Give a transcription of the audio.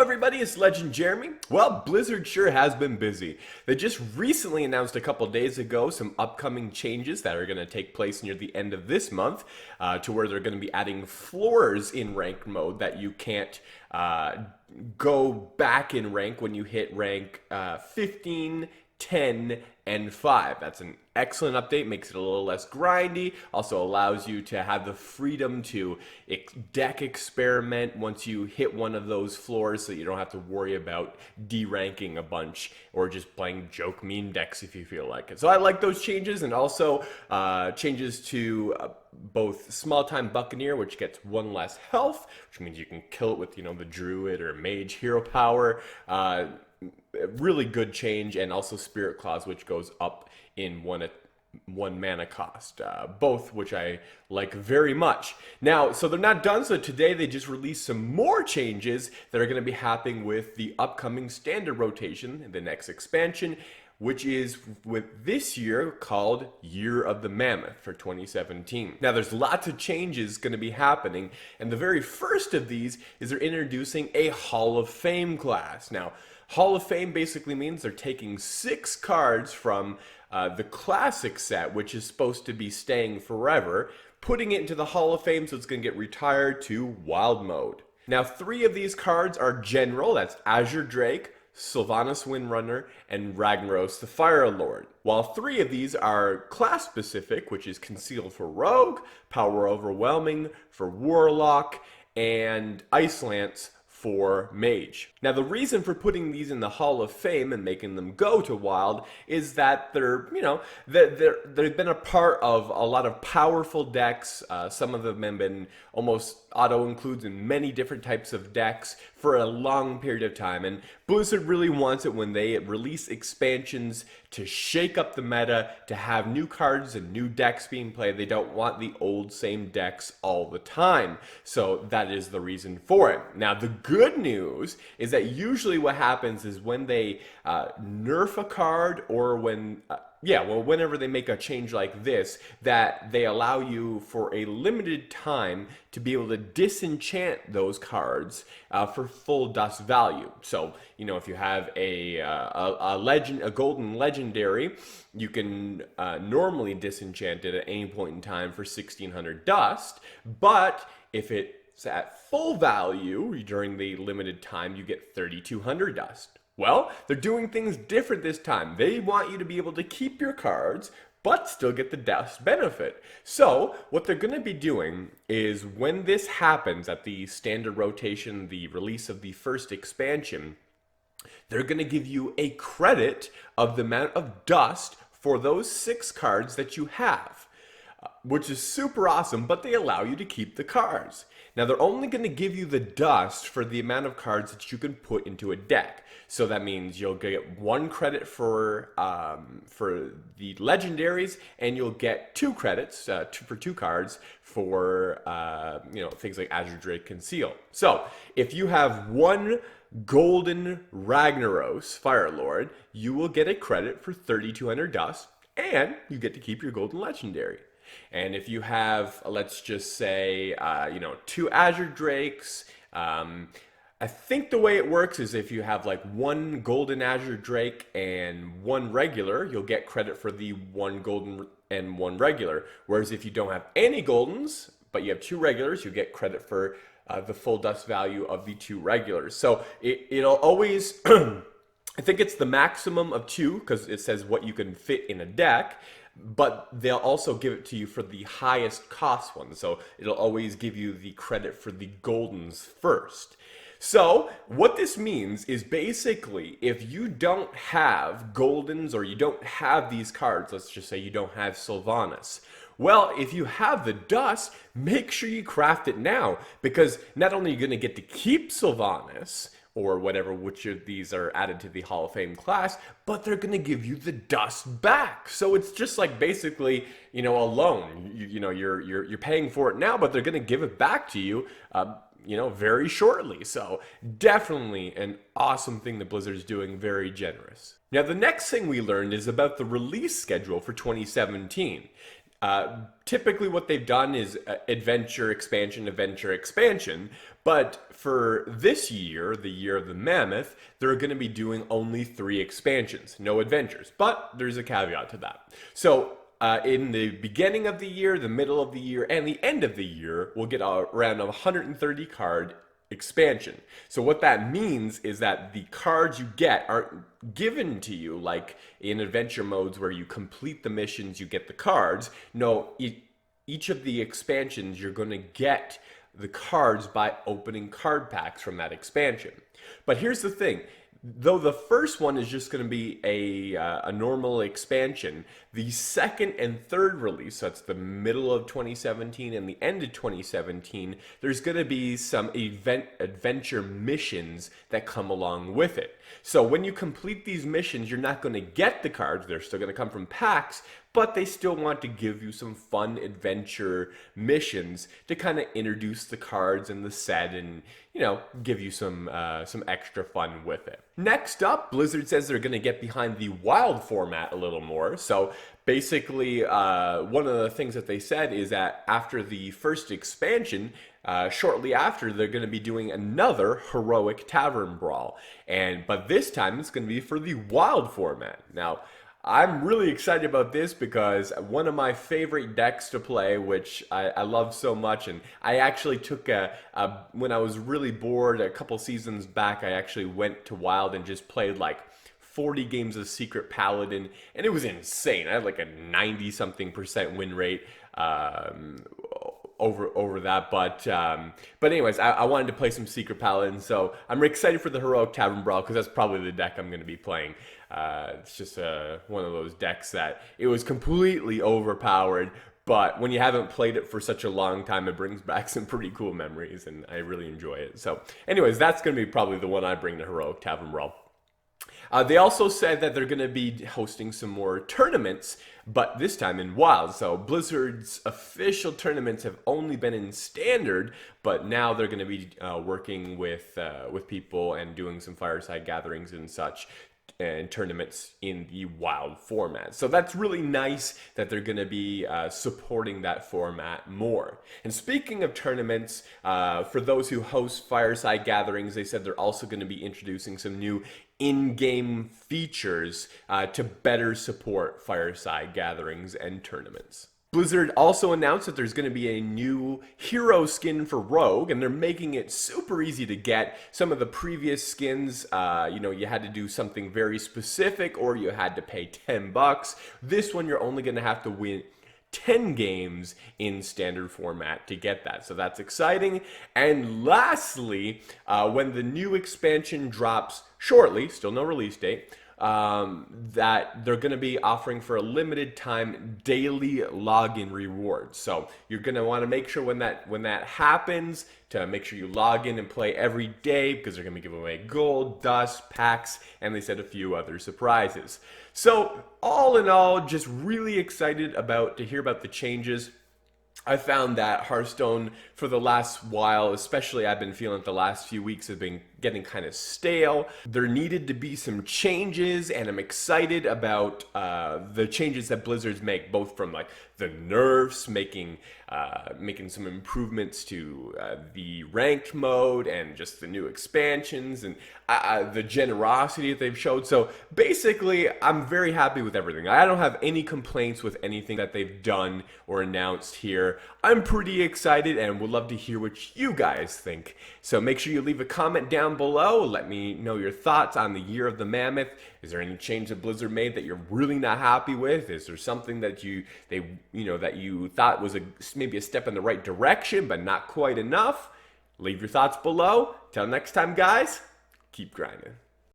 everybody, it's LegendJeremy. Well, Blizzard sure has been busy. They just recently announced a couple days ago some upcoming changes that are going to take place near the end of this month, to where they're going to be adding floors in ranked mode that you can't go back in rank when you hit rank 15, 10, and 5. That's an excellent update, makes it a little less grindy, also allows you to have the freedom to deck experiment once you hit one of those floors, so you don't have to worry about deranking a bunch or just playing joke meme decks if you feel like it. So I like those changes, and also changes to both Small Time Buccaneer, which gets one less health, which means you can kill it with, the Druid or Mage hero power. Really good change, and also Spirit Claws, which goes up in one mana cost, both which I like very much. Now, so they're not done, so today they just released some more changes that are going to be happening with the upcoming standard rotation, the next expansion, which is with this year called Year of the Mammoth for 2017. Now, there's lots of changes going to be happening, and the very first of these is they're introducing a Hall of Fame class. Now, Hall of Fame basically means they're taking 6 cards from the classic set, which is supposed to be staying forever, putting it into the Hall of Fame so it's going to get retired to Wild Mode. Now, 3 of these cards are General, that's Azure Drake, Sylvanas Windrunner, and Ragnaros the Fire Lord. While 3 of these are class specific, which is Concealed for Rogue, Power Overwhelming for Warlock, and Ice Lance for Mage. Now, the reason for putting these in the Hall of Fame and making them go to Wild is that they've been a part of a lot of powerful decks. Some of them have been almost auto-includes in many different types of decks for a long period of time, and Blizzard really wants it when they release expansions to shake up the meta, to have new cards and new decks being played. They don't want the old same decks all the time, so that is the reason for it. Now, the good news is that usually what happens is when they nerf a card, or whenever they make a change like this, that they allow you for a limited time to be able to disenchant those cards for full dust value. So, if you have a golden legendary, you can normally disenchant it at any point in time for 1600 dust, but if it's at full value during the limited time, you get 3200 dust. Well, they're doing things different this time. They want you to be able to keep your cards, but still get the dust benefit. So, what they're going to be doing is when this happens at the standard rotation, the release of the first expansion, they're going to give you a credit of the amount of dust for those 6 cards that you have, which is super awesome, but they allow you to keep the cards. Now, they're only going to give you the dust for the amount of cards that you can put into a deck. So that means you'll get 1 credit for the legendaries, and you'll get 2 credits for 2 cards for things like Azure Drake Conceal. So if you have 1 golden Ragnaros Firelord, you will get a credit for 3200 dust, and you get to keep your golden legendary. And if you have, let's just say, 2 Azure Drakes, I think the way it works is if you have like 1 golden Azure Drake and 1 regular, you'll get credit for the 1 golden and 1 regular. Whereas if you don't have any goldens, but you have 2 regulars, you get credit for the full dust value of the 2 regulars. So it'll always, I think it's the maximum of 2, because it says what you can fit in a deck. But they'll also give it to you for the highest cost one. So it'll always give you the credit for the goldens first. So what this means is basically if you don't have goldens, or you don't have these cards, let's just say you don't have Sylvanas, well, if you have the dust, make sure you craft it now, because not only are you going to get to keep Sylvanas, or whatever, which of these are added to the Hall of Fame class, but they're going to give you the dust back. So it's just like basically, a loan. You're paying for it now, but they're going to give it back to you, very shortly. So definitely an awesome thing that Blizzard's doing, very generous. Now, the next thing we learned is about the release schedule for 2017. Typically, what they've done is adventure expansion. But for this year, the year of the Mammoth, they're going to be doing only 3 expansions, no adventures. But there's a caveat to that. So in the beginning of the year, the middle of the year, and the end of the year, we'll get around a 130 card expansion. So what that means is that the cards you get aren't given to you like in adventure modes where you complete the missions, you get the cards. No, each of the expansions you're going to get the cards by opening card packs from that expansion. But here's the thing. Though the first one is just going to be a normal expansion, the second and third release, so that's the middle of 2017 and the end of 2017, there's going to be some adventure missions that come along with it. So when you complete these missions, you're not going to get the cards. They're still going to come from packs, but they still want to give you some fun adventure missions to kind of introduce the cards and the set and, you know, give you some extra fun with it. Next up, Blizzard says they're going to get behind the wild format a little more. So basically, one of the things that they said is that after the first expansion, shortly after, they're going to be doing another heroic tavern brawl, but this time it's going to be for the wild format. Now, I'm really excited about this because one of my favorite decks to play, which I love so much, and I actually took when I was really bored a couple seasons back, I actually went to Wild and just played like 40 games of Secret Paladin, and it was insane. I had like a 90-something% win rate over that, but anyways, I wanted to play some Secret Paladin, so I'm excited for the Heroic Tavern Brawl because that's probably the deck I'm going to be playing. It's just one of those decks that it was completely overpowered, but when you haven't played it for such a long time, it brings back some pretty cool memories, and I really enjoy it. So anyways, that's going to be probably the one I bring to Heroic Tavern Brawl. They also said that they're going to be hosting some more tournaments, but this time in Wild. So Blizzard's official tournaments have only been in Standard, but now they're going to be working with people and doing some fireside gatherings and such, and tournaments in the Wild format. So that's really nice that they're going to be supporting that format more. And speaking of tournaments, for those who host fireside gatherings, they said they're also going to be introducing some new in-game features to better support fireside gatherings and tournaments. Blizzard also announced that there's going to be a new hero skin for Rogue, and they're making it super easy to get. Some of the previous skins, you had to do something very specific or you had to pay $10. This one, you're only going to have to win 10 games in Standard format to get that. So that's exciting. And lastly, when the new expansion drops shortly, still no release date, that they're going to be offering for a limited time daily login rewards. So you're going to want to make sure when that happens to make sure you log in and play every day, because they're going to be giving away gold, dust, packs, and they said a few other surprises. So all in all, just really excited to hear about the changes. I found that Hearthstone for the last while, especially I've been feeling the last few weeks, have been getting kind of stale. There needed to be some changes, and I'm excited about the changes that Blizzard's make, both from like the nerfs, making some improvements to the ranked mode, and just the new expansions, and the generosity that they've showed. So basically, I'm very happy with everything. I don't have any complaints with anything that they've done or announced here. I'm pretty excited and would love to hear what you guys think. So make sure you leave a comment down below. Let me know your thoughts on the year of the Mammoth. Is there any change that Blizzard made that you're really not happy with? Is there something that you thought was maybe a step in the right direction but not quite enough? Leave your thoughts below. Till next time, guys, keep grinding.